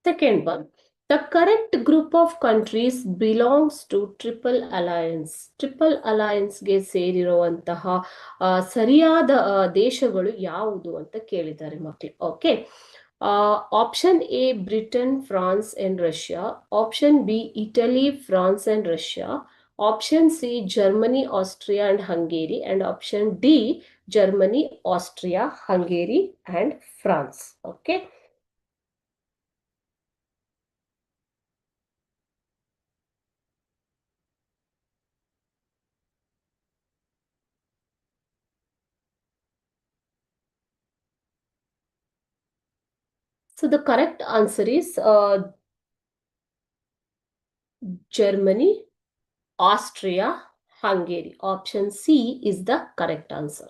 Second one, the correct group of countries belongs to Triple Alliance. Triple Alliance ಗೆ ಸೇರಿರುವಂತಹ ಸರಿಯಾದ ದೇಶಗಳು ಯಾವುದು ಅಂತ ಕೇಳಿದ್ದಾರೆ ಮಕ್ಕಳು. Okay, option A Britain, France and Russia. Option B Italy, France and Russia. Option C Germany, Austria and Hungary. And option D Germany, Austria, Hungary and France. Okay, so the correct answer is Germany, Austria, Hungary. Option C is the correct answer.